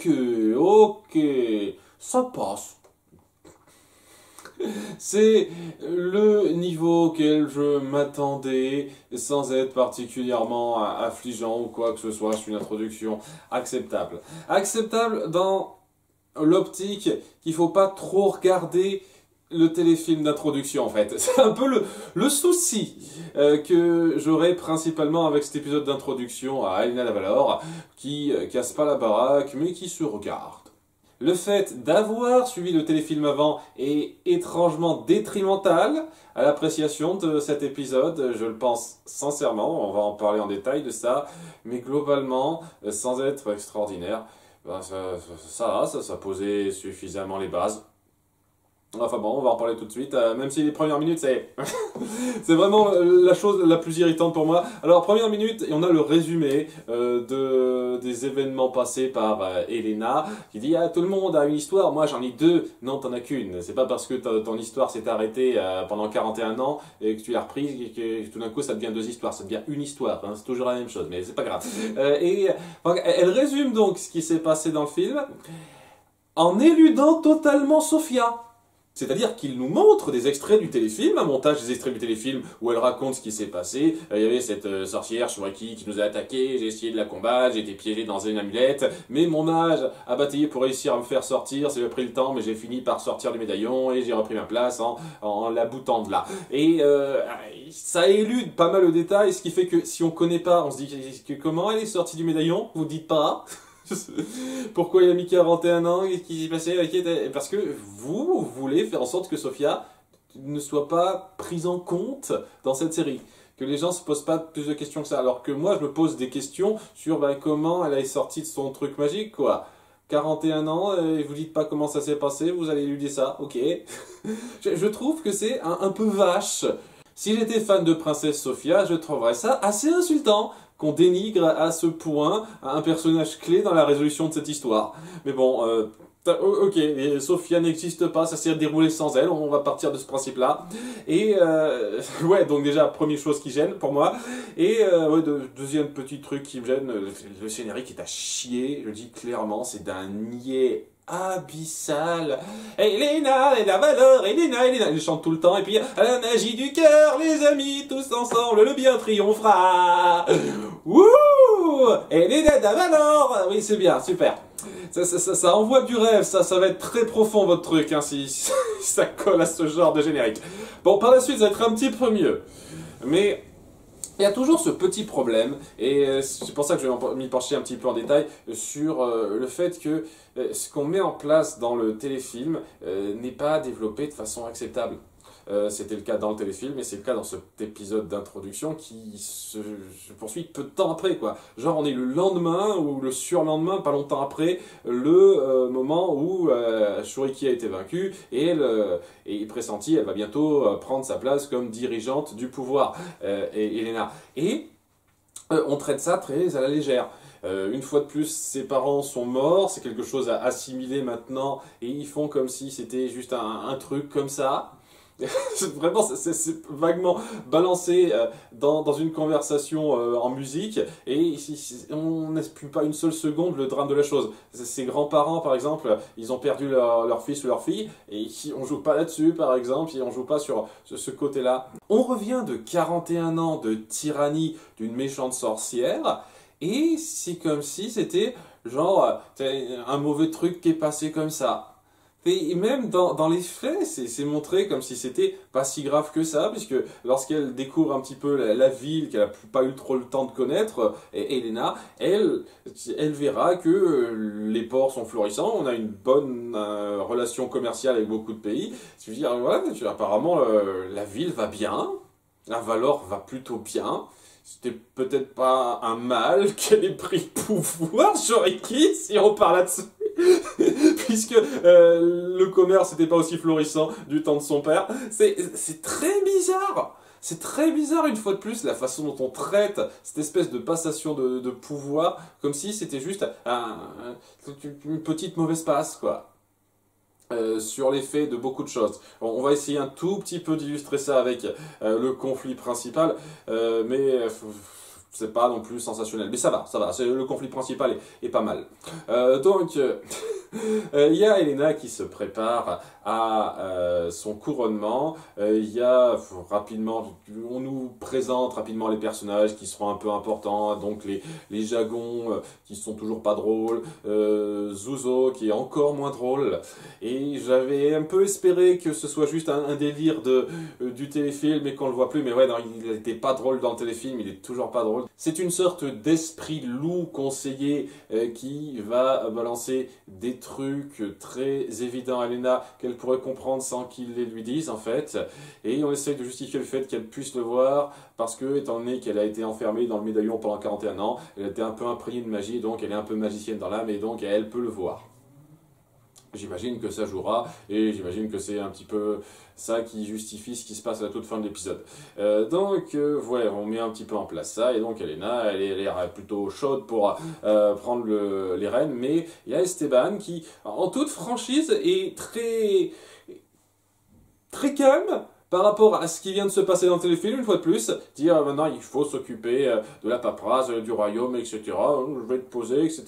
ok, ça passe. C'est le niveau auquel je m'attendais, sans être particulièrement affligeant ou quoi que ce soit. C'est une introduction acceptable. Acceptable dans l'optique qu'il faut pas trop regarder le téléfilm d'introduction en fait. C'est un peu le souci que j'aurais principalement avec cet épisode d'introduction à Elena Davalor, qui casse pas la baraque mais qui se regarde. Le fait d'avoir suivi le téléfilm avant est étrangement détrimental à l'appréciation de cet épisode, je le pense sincèrement, on va en parler en détail de ça, mais globalement, sans être extraordinaire, ben ça posait suffisamment les bases. Enfin bon, on va en parler tout de suite, même si les premières minutes, c'est vraiment la chose la plus irritante pour moi. Alors, première minute, on a le résumé des événements passés par Elena, qui dit « Ah, tout le monde a une histoire, moi j'en ai deux. » Non, t'en as qu'une. C'est pas parce que ton histoire s'est arrêtée pendant 41 ans et que tu l'as reprise et que tout d'un coup ça devient deux histoires. Ça devient une histoire, hein. C'est toujours la même chose, mais c'est pas grave. Elle résume donc ce qui s'est passé dans le film en éludant totalement Sophia. C'est-à-dire qu'il nous montre des extraits du téléfilm, un montage des extraits du téléfilm où elle raconte ce qui s'est passé. Il y avait cette sorcière Shuriki qui nous a attaqué, j'ai essayé de la combattre, j'ai été piégé dans une amulette, mais mon mage a bataillé pour réussir à me faire sortir, ça m'a pris le temps, mais j'ai fini par sortir du médaillon et j'ai repris ma place en la boutant de là. Et ça élude pas mal le détail, ce qui fait que si on connaît pas, on se dit que comment elle est sortie du médaillon, vous dites pas. Pourquoi il a mis 41 ans? Qu'est-ce qui s'est passé? Parce que vous voulez faire en sorte que Sophia ne soit pas prise en compte dans cette série. Que les gens se posent pas plus de questions que ça. Alors que moi, je me pose des questions sur comment elle est sortie de son truc magique, quoi. 41 ans, et vous dites pas comment ça s'est passé, vous allez lui dire ça, ok. Je trouve que c'est un peu vache. Si j'étais fan de Princesse Sophia, je trouverais ça assez insultant qu'on dénigre à ce point un personnage clé dans la résolution de cette histoire. Mais bon, ok, Sophia n'existe pas, ça s'est déroulé sans elle, on va partir de ce principe-là. Et ouais, donc déjà, première chose qui gêne pour moi. Et ouais, deuxième petit truc qui me gêne, le générique est à chier, je le dis clairement, c'est d'un niais abyssal. Elena, Elena, il chante tout le temps, et puis à la magie du cœur, les amis, tous ensemble, le bien triomphera. Wouh! Elena Davalor. Oui, c'est bien, super. Ça envoie du rêve, ça va être très profond votre truc, hein, si ça colle à ce genre de générique. Bon, par la suite, ça va être un petit peu mieux. Mais il y a toujours ce petit problème, et c'est pour ça que je vais m'y pencher un petit peu en détail, sur le fait que ce qu'on met en place dans le téléfilm n'est pas développé de façon acceptable. C'était le cas dans le téléfilm, et c'est le cas dans cet épisode d'introduction qui se poursuit peu de temps après, quoi. Genre, on est le lendemain, ou le surlendemain, pas longtemps après, le moment où Shuriki a été vaincue, et elle pressentit, elle va bientôt prendre sa place comme dirigeante du pouvoir, Elena. Et on traite ça très à la légère. Une fois de plus, ses parents sont morts, c'est quelque chose à assimiler maintenant, et ils font comme si c'était juste un truc comme ça. Vraiment, c'est vaguement balancé dans une conversation en musique, et on n'explique pas une seule seconde le drame de la chose. Ses grands-parents, par exemple, ils ont perdu leur fils ou leur fille, et on joue pas là-dessus, par exemple, et on joue pas sur ce côté-là. On revient de 41 ans de tyrannie d'une méchante sorcière, et c'est comme si c'était genre un mauvais truc qui est passé comme ça. Et même dans les faits, c'est montré comme si c'était pas si grave que ça, puisque lorsqu'elle découvre un petit peu la ville qu'elle n'a pas eu trop le temps de connaître, Elena, elle verra que les ports sont florissants, on a une bonne relation commerciale avec beaucoup de pays. Tu veux dire, voilà, apparemment la ville va bien, la Valor va plutôt bien. C'était peut-être pas un mal qu'elle ait pris pouvoir, Shuriki, si on parle là-dessus. Puisque le commerce n'était pas aussi florissant du temps de son père. C'est très bizarre. C'est très bizarre, une fois de plus, la façon dont on traite cette espèce de passation de pouvoir, comme si c'était juste une petite mauvaise passe, quoi. Sur l'effet de beaucoup de choses. On va essayer un tout petit peu d'illustrer ça avec le conflit principal, mais c'est pas non plus sensationnel. Mais ça va, le conflit principal est pas mal. Il y a Elena qui se prépare à son couronnement. Il y a rapidement, on nous présente rapidement les personnages qui seront un peu importants. Donc les Jagons qui sont toujours pas drôles, Zuzo qui est encore moins drôle. Et j'avais un peu espéré que ce soit juste un délire du téléfilm et qu'on le voit plus. Mais ouais, non, il n'était pas drôle dans le téléfilm, il est toujours pas drôle. C'est une sorte d'esprit loup conseiller qui va balancer des trucs très évidents à Elena qu'elle pourrait comprendre sans qu'il les lui dise en fait. Et on essaye de justifier le fait qu'elle puisse le voir parce que, étant donné qu'elle a été enfermée dans le médaillon pendant 41 ans, elle a été un peu imprégnée de magie, donc elle est un peu magicienne dans l'âme et donc elle peut le voir. J'imagine que ça jouera, et j'imagine que c'est un petit peu ça qui justifie ce qui se passe à la toute fin de l'épisode. Ouais, on met un petit peu en place ça, et donc Elena, elle est l'air plutôt chaude pour prendre les rênes, mais il y a Esteban qui, en toute franchise, est très calme par rapport à ce qui vient de se passer dans le téléfilm, une fois de plus, dire maintenant il faut s'occuper de la paperasse, du royaume, etc. Je vais te poser, etc.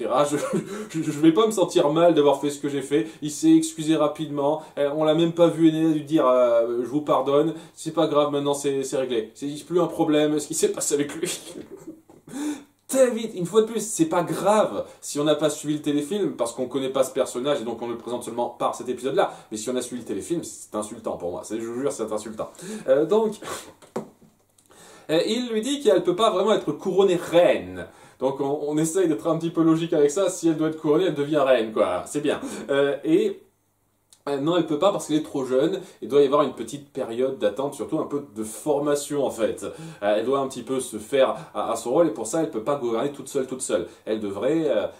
Je vais pas me sentir mal d'avoir fait ce que j'ai fait. Il s'est excusé rapidement. On l'a même pas vu Elena lui dire je vous pardonne. C'est pas grave, maintenant c'est réglé. C'est plus un problème ce qui s'est passé avec lui. Très vite, une fois de plus, c'est pas grave si on n'a pas suivi le téléfilm parce qu'on connaît pas ce personnage et donc on le présente seulement par cet épisode-là. Mais si on a suivi le téléfilm, c'est insultant pour moi. Je vous jure, c'est insultant. Il lui dit qu'elle peut pas vraiment être couronnée reine. Donc on essaye d'être un petit peu logique avec ça. Si elle doit être couronnée, elle devient reine, quoi. C'est bien. Non, elle peut pas parce qu'elle est trop jeune. Il doit y avoir une petite période d'attente, surtout un peu de formation en fait. Elle doit un petit peu se faire à son rôle et pour ça, elle peut pas gouverner toute seule. Elle devrait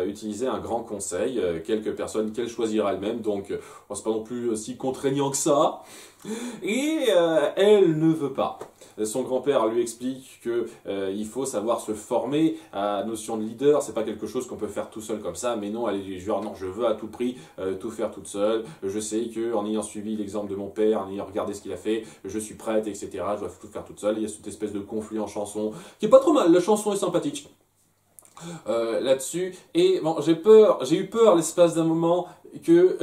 utiliser un grand conseil, quelques personnes qu'elle choisira elle-même. Donc, c'est pas non plus si contraignant que ça. Et elle ne veut pas. Son grand-père lui explique que il faut savoir se former à la notion de leader, c'est pas quelque chose qu'on peut faire tout seul comme ça, mais non, elle est du genre non, je veux à tout prix tout faire toute seule, je sais que en ayant suivi l'exemple de mon père, en ayant regardé ce qu'il a fait, je suis prête, etc., je dois tout faire toute seule. Il y a cette espèce de conflit en chanson, qui est pas trop mal, la chanson est sympathique. Là-dessus, et bon, j'ai eu peur l'espace d'un moment que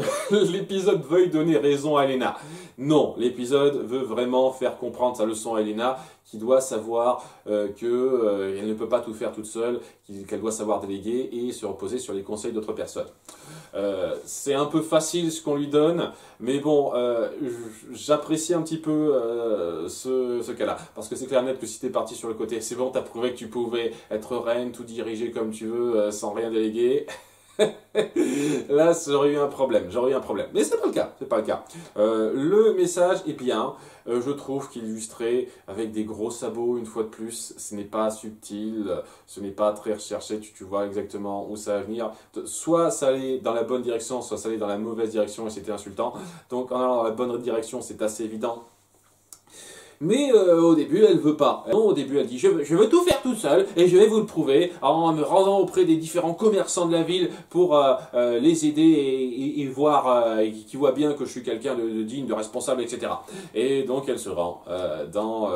l'épisode veuille donner raison à Elena. Non, l'épisode veut vraiment faire comprendre sa leçon à Elena, qui doit savoir qu'elle ne peut pas tout faire toute seule, qu'elle doit savoir déléguer et se reposer sur les conseils d'autres personnes. C'est un peu facile ce qu'on lui donne, mais bon, j'apprécie un petit peu ce cas-là, parce que c'est clair net que si t'es parti sur le côté, c'est bon, t'as prouvé que tu pouvais être reine, tout diriger comme tu veux, sans rien déléguer. Là, j'aurais eu un problème, mais c'est pas le cas, le message est bien, je trouve qu'il est illustré avec des gros sabots une fois de plus, ce n'est pas subtil, ce n'est pas très recherché, tu vois exactement où ça va venir, soit ça allait dans la bonne direction, soit ça allait dans la mauvaise direction et c'était insultant, donc en allant dans la bonne direction c'est assez évident. Mais au début, elle veut pas. Non, au début, elle dit je veux tout faire toute seule et je vais vous le prouver en me rendant auprès des différents commerçants de la ville pour les aider et voir qu'ils voient bien que je suis quelqu'un de digne, de responsable, etc. Et donc, elle se rend dans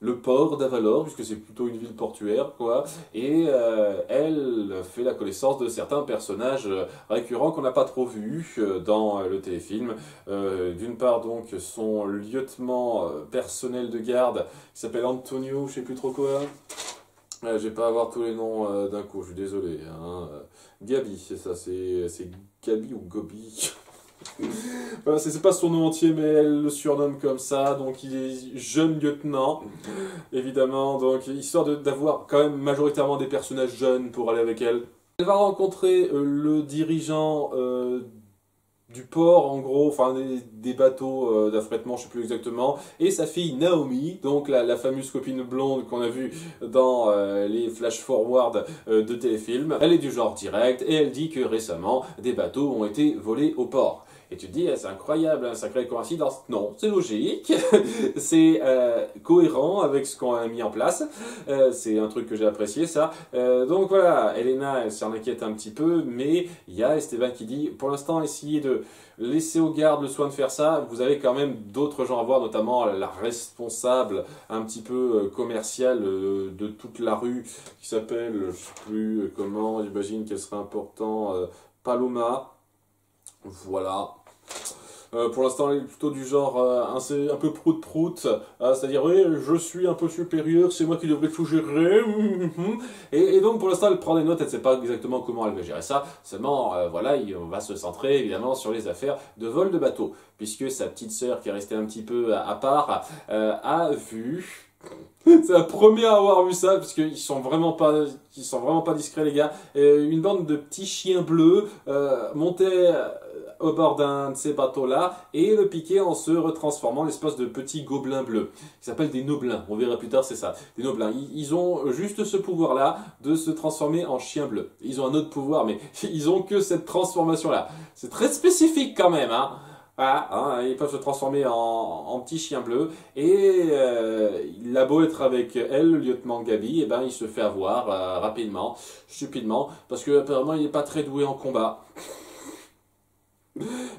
le port d'Avalor, puisque c'est plutôt une ville portuaire, quoi, et elle fait la connaissance de certains personnages récurrents qu'on n'a pas trop vus dans le téléfilm. D'une part, donc, son lieutenant personnel de garde, qui s'appelle Antonio, je sais plus trop quoi. Je vais pas avoir tous les noms d'un coup, je suis désolé. Hein. Gabi, c'est ça, c'est Gabi ou Gobi. Voilà, c'est pas son nom entier, mais elle le surnomme comme ça, donc il est jeune lieutenant, évidemment, donc histoire d'avoir quand même majoritairement des personnages jeunes pour aller avec elle. Elle va rencontrer le dirigeant du port, en gros, enfin des bateaux d'affrètement, je sais plus exactement, et sa fille Naomi, donc la fameuse copine blonde qu'on a vue dans les flash-forward de téléfilms. Elle est du genre direct, et elle dit que récemment, des bateaux ont été volés au port. Et tu te dis, c'est incroyable, une sacrée coïncidence. Non, c'est logique, c'est cohérent avec ce qu'on a mis en place, c'est un truc que j'ai apprécié ça. Donc voilà, Elena, elle s'en inquiète un petit peu, mais il y a Esteban qui dit, pour l'instant, essayez de laisser aux gardes le soin de faire ça, vous avez quand même d'autres gens à voir, notamment la responsable un petit peu commerciale de toute la rue, qui s'appelle, je sais plus comment, j'imagine qu'elle serait important, Paloma, voilà. Pour l'instant, elle est plutôt du genre un peu prout-prout, c'est-à-dire, oui, je suis un peu supérieur, c'est moi qui devrais tout gérer. Et donc, pour l'instant, elle prend des notes, elle ne sait pas exactement comment elle va gérer ça, seulement, voilà, on va se centrer évidemment sur les affaires de vol de bateau, puisque sa petite sœur, qui est restée un petit peu à part, a vu... C'est la première à avoir vu ça, parce qu'ils sont vraiment pas discrets les gars. Une bande de petits chiens bleus montaient au bord d'un de ces bateaux-là et le piquaient en se retransformant en espèce de petits gobelins bleus, qui s'appellent des noblins. On verra plus tard, c'est ça, des noblins. Ils ont juste ce pouvoir-là de se transformer en chiens bleus. Ils ont un autre pouvoir, mais ils ont que cette transformation-là. C'est très spécifique quand même, hein. Voilà, hein, ils peuvent se transformer en petits chiens bleus et il a beau être avec elle, le lieutenant Gabi, et ben il se fait avoir rapidement, stupidement, parce que apparemment il n'est pas très doué en combat.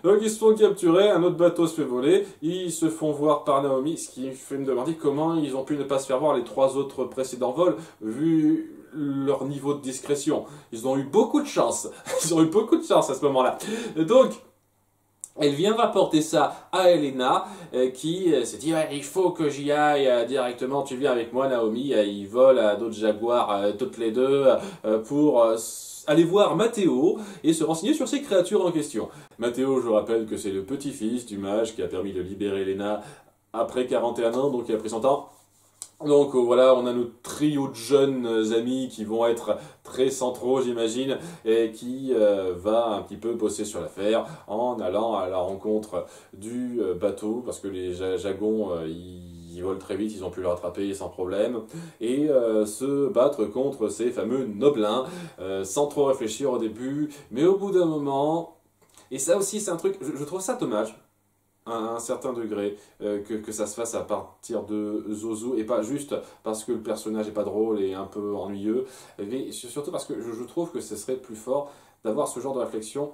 Donc ils se font capturer, un autre bateau se fait voler, ils se font voir par Naomi, ce qui fait me demander comment ils ont pu ne pas se faire voir les 3 autres précédents vols, vu leur niveau de discrétion. Ils ont eu beaucoup de chance, ils ont eu beaucoup de chance à ce moment-là. Donc... elle vient rapporter ça à Elena qui s'est dit ouais, il faut que j'y aille directement, tu viens avec moi Naomi, ils volent à d'autres jaguars toutes les deux pour aller voir Matteo et se renseigner sur ces créatures en question. Matteo, je rappelle que c'est le petit-fils du mage qui a permis de libérer Elena après 41 ans, donc il a pris son temps. Donc voilà, on a notre trio de jeunes amis qui vont être très centraux, j'imagine, et qui va un petit peu bosser sur l'affaire en allant à la rencontre du bateau, parce que les jagons, ils volent très vite, ils ont pu le rattraper sans problème, et se battre contre ces fameux noblins, sans trop réfléchir au début, mais au bout d'un moment, et ça aussi c'est un truc, je trouve ça dommage, à un certain degré, que ça se fasse à partir de Zozo, et pas juste parce que le personnage n'est pas drôle et un peu ennuyeux, mais surtout parce que je trouve que ce serait plus fort d'avoir ce genre de réflexion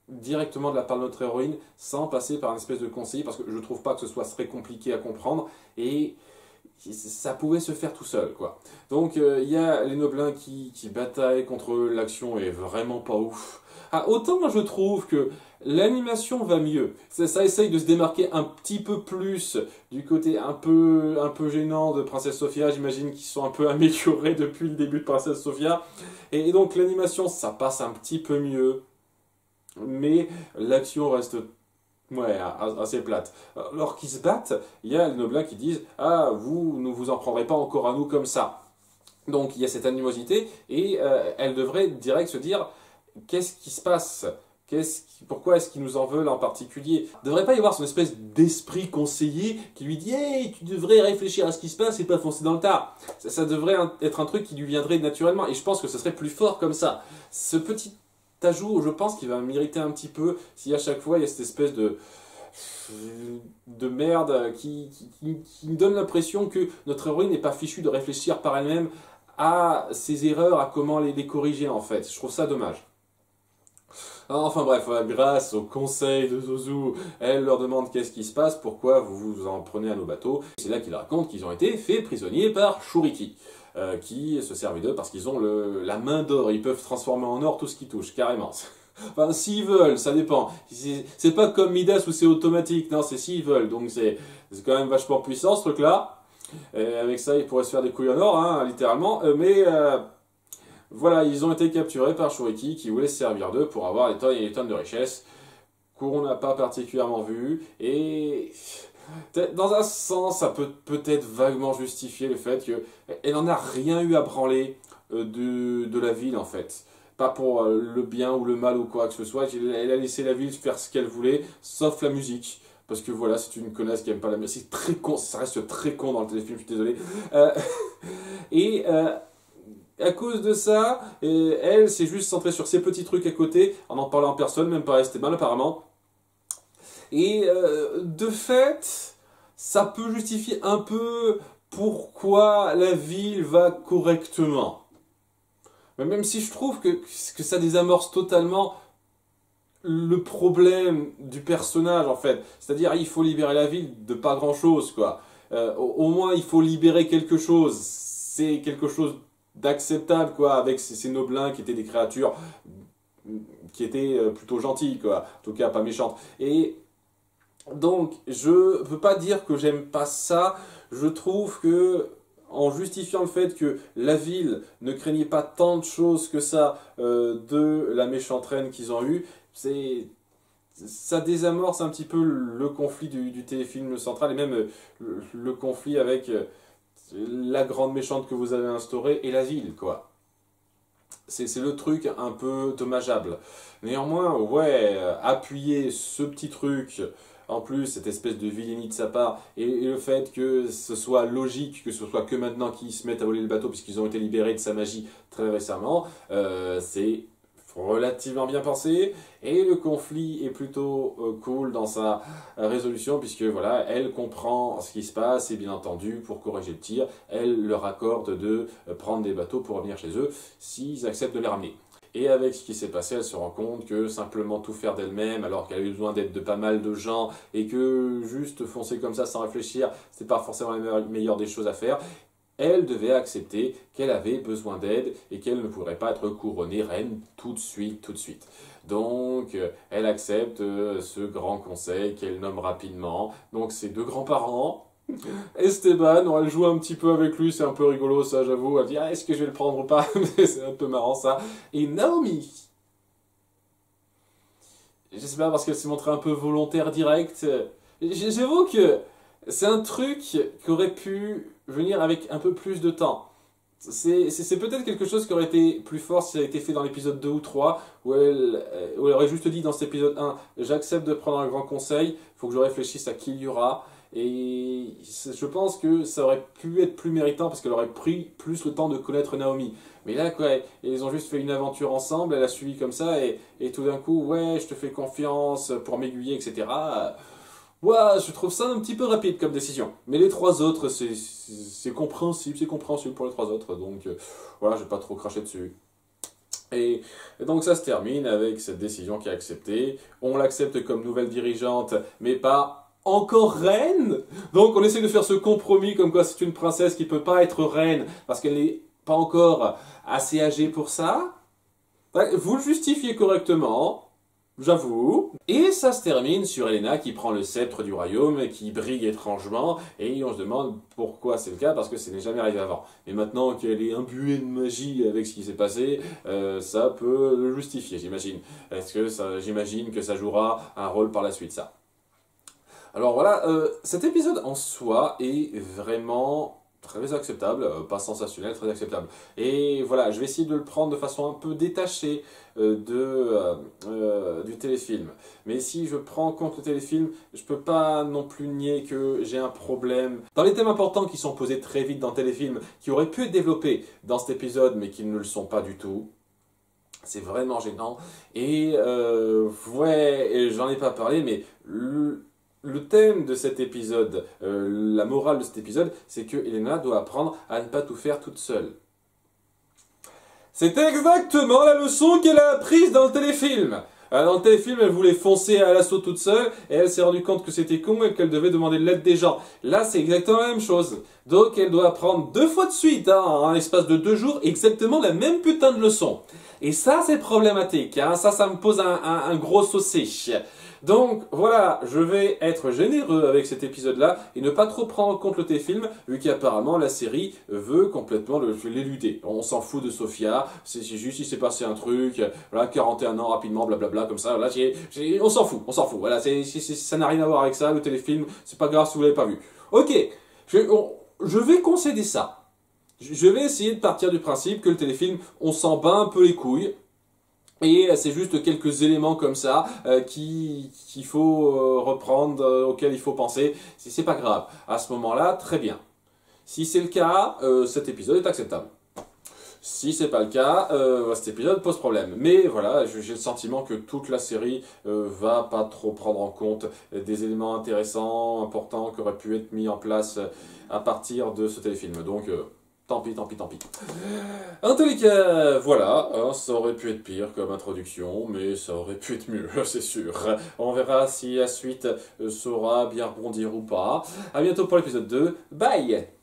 directement de la part de notre héroïne, sans passer par une espèce de conseiller, parce que je trouve pas que ce soit très compliqué à comprendre, et ça pouvait se faire tout seul, quoi. Donc il y a les noblins qui bataillent contre eux, l'action est vraiment pas ouf. Ah, autant moi je trouve que l'animation va mieux, ça essaye de se démarquer un petit peu plus du côté un peu gênant de Princesse Sophia, j'imagine qu'ils sont un peu améliorés depuis le début de Princesse Sophia, et donc l'animation ça passe un petit peu mieux, mais l'action reste ouais, assez plate. Alors qu'ils se battent, il y a les noblins qui disent « Ah, vous ne vous en prendrez pas encore à nous comme ça ». Donc il y a cette animosité, et elle devrait direct se dire « Qu'est-ce qui se passe ? Pourquoi est-ce qu'ils nous en veulent en particulier ?» Il ne devrait pas y avoir son espèce d'esprit conseiller qui lui dit « Hey, tu devrais réfléchir à ce qui se passe et pas foncer dans le tas ». Ça devrait être un truc qui lui viendrait naturellement, et je pense que ce serait plus fort comme ça. Ce petit ajout, je pense qu'il va m'irriter un petit peu si à chaque fois il y a cette espèce de merde qui me donne l'impression que notre héroïne n'est pas fichue de réfléchir par elle-même à ses erreurs, à comment les corriger en fait. Je trouve ça dommage. Enfin bref, grâce au conseil de Zouzou, elle leur demande qu'est-ce qui se passe, pourquoi vous vous en prenez à nos bateaux. C'est là qu'ils racontent qu'ils ont été faits prisonniers par Shuriki, qui se servent d'eux parce qu'ils ont la main d'or, ils peuvent transformer en or tout ce qui touche, carrément. Enfin, s'ils veulent, ça dépend. C'est pas comme Midas où c'est automatique, non, c'est s'ils veulent, donc c'est quand même vachement puissant ce truc-là. Avec ça, ils pourraient se faire des couilles en or, hein, littéralement, mais... voilà, ils ont été capturés par Shuriki qui voulait se servir d'eux pour avoir des tonnes et des tonnes de richesses qu'on n'a pas particulièrement vues. Et dans un sens, ça peut peut-être vaguement justifier le fait qu'elle n'en a rien eu à branler de la ville en fait. Pas pour le bien ou le mal ou quoi que ce soit. Elle a laissé la ville faire ce qu'elle voulait, sauf la musique. Parce que voilà, c'est une connasse qui aime pas la musique. C'est très con, ça reste très con dans le téléfilm, je suis désolé. Et... à cause de ça, elle s'est juste centrée sur ces petits trucs à côté, en parlant en personne, même pas Esteban apparemment. Et de fait, ça peut justifier un peu pourquoi la ville va correctement. Mais même si je trouve que ça désamorce totalement le problème du personnage, en fait. C'est-à-dire, il faut libérer la ville de pas grand-chose, quoi. Au moins, il faut libérer quelque chose. C'est quelque chose d'acceptable, quoi, avec ces noblins qui étaient des créatures qui étaient plutôt gentilles, quoi. En tout cas, pas méchantes. Et donc, je peux pas dire que j'aime pas ça. Je trouve que, en justifiant le fait que la ville ne craignait pas tant de choses que ça de la méchante reine qu'ils ont eue, ça désamorce un petit peu le conflit du téléfilm central et même le conflit avec la grande méchante que vous avez instaurée et la ville, quoi. C'est le truc un peu dommageable. Néanmoins, ouais, appuyer ce petit truc, en plus, cette espèce de vilainie de sa part, et le fait que ce soit logique, que ce soit que maintenant qu'ils se mettent à voler le bateau, puisqu'ils ont été libérés de sa magie très récemment, c'est relativement bien pensé, et le conflit est plutôt cool dans sa résolution, puisque voilà, elle comprend ce qui se passe, et bien entendu, pour corriger le tir, elle leur accorde de prendre des bateaux pour revenir chez eux, s'ils acceptent de les ramener. Et avec ce qui s'est passé, elle se rend compte que simplement tout faire d'elle-même, alors qu'elle a eu besoin d'aide de pas mal de gens, et que juste foncer comme ça sans réfléchir, c'est pas forcément la meilleure des choses à faire, elle devait accepter qu'elle avait besoin d'aide et qu'elle ne pourrait pas être couronnée reine tout de suite, tout de suite. Donc, elle accepte ce grand conseil qu'elle nomme rapidement. Donc, ses deux grands-parents, Esteban, elle joue un petit peu avec lui, c'est un peu rigolo ça, j'avoue. Elle dit, ah, est-ce que je vais le prendre ou pas? C'est un peu marrant ça. Et Naomi, je sais pas, parce qu'elle s'est montrée un peu volontaire directe. J'avoue que c'est un truc qui aurait pu venir avec un peu plus de temps. C'est peut-être quelque chose qui aurait été plus fort si ça avait été fait dans l'épisode 2 ou 3, où elle aurait juste dit dans cet épisode 1, j'accepte de prendre un grand conseil, il faut que je réfléchisse à qui il y aura. Et je pense que ça aurait pu être plus méritant parce qu'elle aurait pris plus le temps de connaître Naomi. Mais là, quoi, ils ont juste fait une aventure ensemble, elle a suivi comme ça, et tout d'un coup, ouais, je te fais confiance pour m'aiguiller, etc. Ouais, je trouve ça un petit peu rapide comme décision. Mais les trois autres, c'est compréhensible pour les trois autres, donc voilà, je vais pas trop cracher dessus. Et donc ça se termine avec cette décision qui est acceptée. On l'accepte comme nouvelle dirigeante, mais pas encore reine. Donc on essaie de faire ce compromis comme quoi c'est une princesse qui peut pas être reine parce qu'elle n'est pas encore assez âgée pour ça. Vous le justifiez correctement. J'avoue. Et ça se termine sur Elena qui prend le sceptre du royaume, qui brille étrangement, et on se demande pourquoi c'est le cas, parce que ça n'est jamais arrivé avant. Mais maintenant qu'elle est imbuée de magie avec ce qui s'est passé, ça peut le justifier, j'imagine. J'imagine que ça jouera un rôle par la suite, ça. Alors voilà, cet épisode en soi est vraiment très acceptable, pas sensationnel, très acceptable. Et voilà, je vais essayer de le prendre de façon un peu détachée du téléfilm. Mais si je prends en compte le téléfilm, je peux pas non plus nier que j'ai un problème. Dans les thèmes importants qui sont posés très vite dans le téléfilm, qui auraient pu être développés dans cet épisode, mais qui ne le sont pas du tout, c'est vraiment gênant. Et ouais, j'en ai pas parlé, mais le thème de cet épisode, la morale de cet épisode, c'est que Elena doit apprendre à ne pas tout faire toute seule. C'est exactement la leçon qu'elle a apprise dans le téléfilm. Dans le téléfilm, elle voulait foncer à l'assaut toute seule, et elle s'est rendue compte que c'était con et qu'elle devait demander de l'aide des gens. Là, c'est exactement la même chose. Donc, elle doit apprendre 2 fois de suite, en l'espace de 2 jours, exactement la même putain de leçon. Et ça, c'est problématique. Ça me pose un gros saucé. Donc voilà, je vais être généreux avec cet épisode-là et ne pas trop prendre en compte le téléfilm, vu qu'apparemment la série veut complètement l'éluder. On s'en fout de Sophia, c'est juste il s'est passé un truc, voilà, 41 ans rapidement, blablabla, comme ça, voilà, on s'en fout, voilà, ça n'a rien à voir avec ça, le téléfilm, c'est pas grave si vous l'avez pas vu. Ok, je vais concéder ça. Je vais essayer de partir du principe que le téléfilm, on s'en bat un peu les couilles. Et c'est juste quelques éléments comme ça qu'il faut reprendre, auxquels il faut penser. C'est pas grave. À ce moment-là, très bien. Si c'est le cas, cet épisode est acceptable. Si c'est pas le cas, cet épisode pose problème. Mais voilà, j'ai le sentiment que toute la série va pas trop prendre en compte des éléments intéressants, importants, qui auraient pu être mis en place à partir de ce téléfilm. Donc, tant pis, tant pis, tant pis. En tous les cas, voilà, hein, ça aurait pu être pire comme introduction, mais ça aurait pu être mieux, c'est sûr. On verra si la suite saura bien rebondir ou pas. À bientôt pour l'épisode 2. Bye!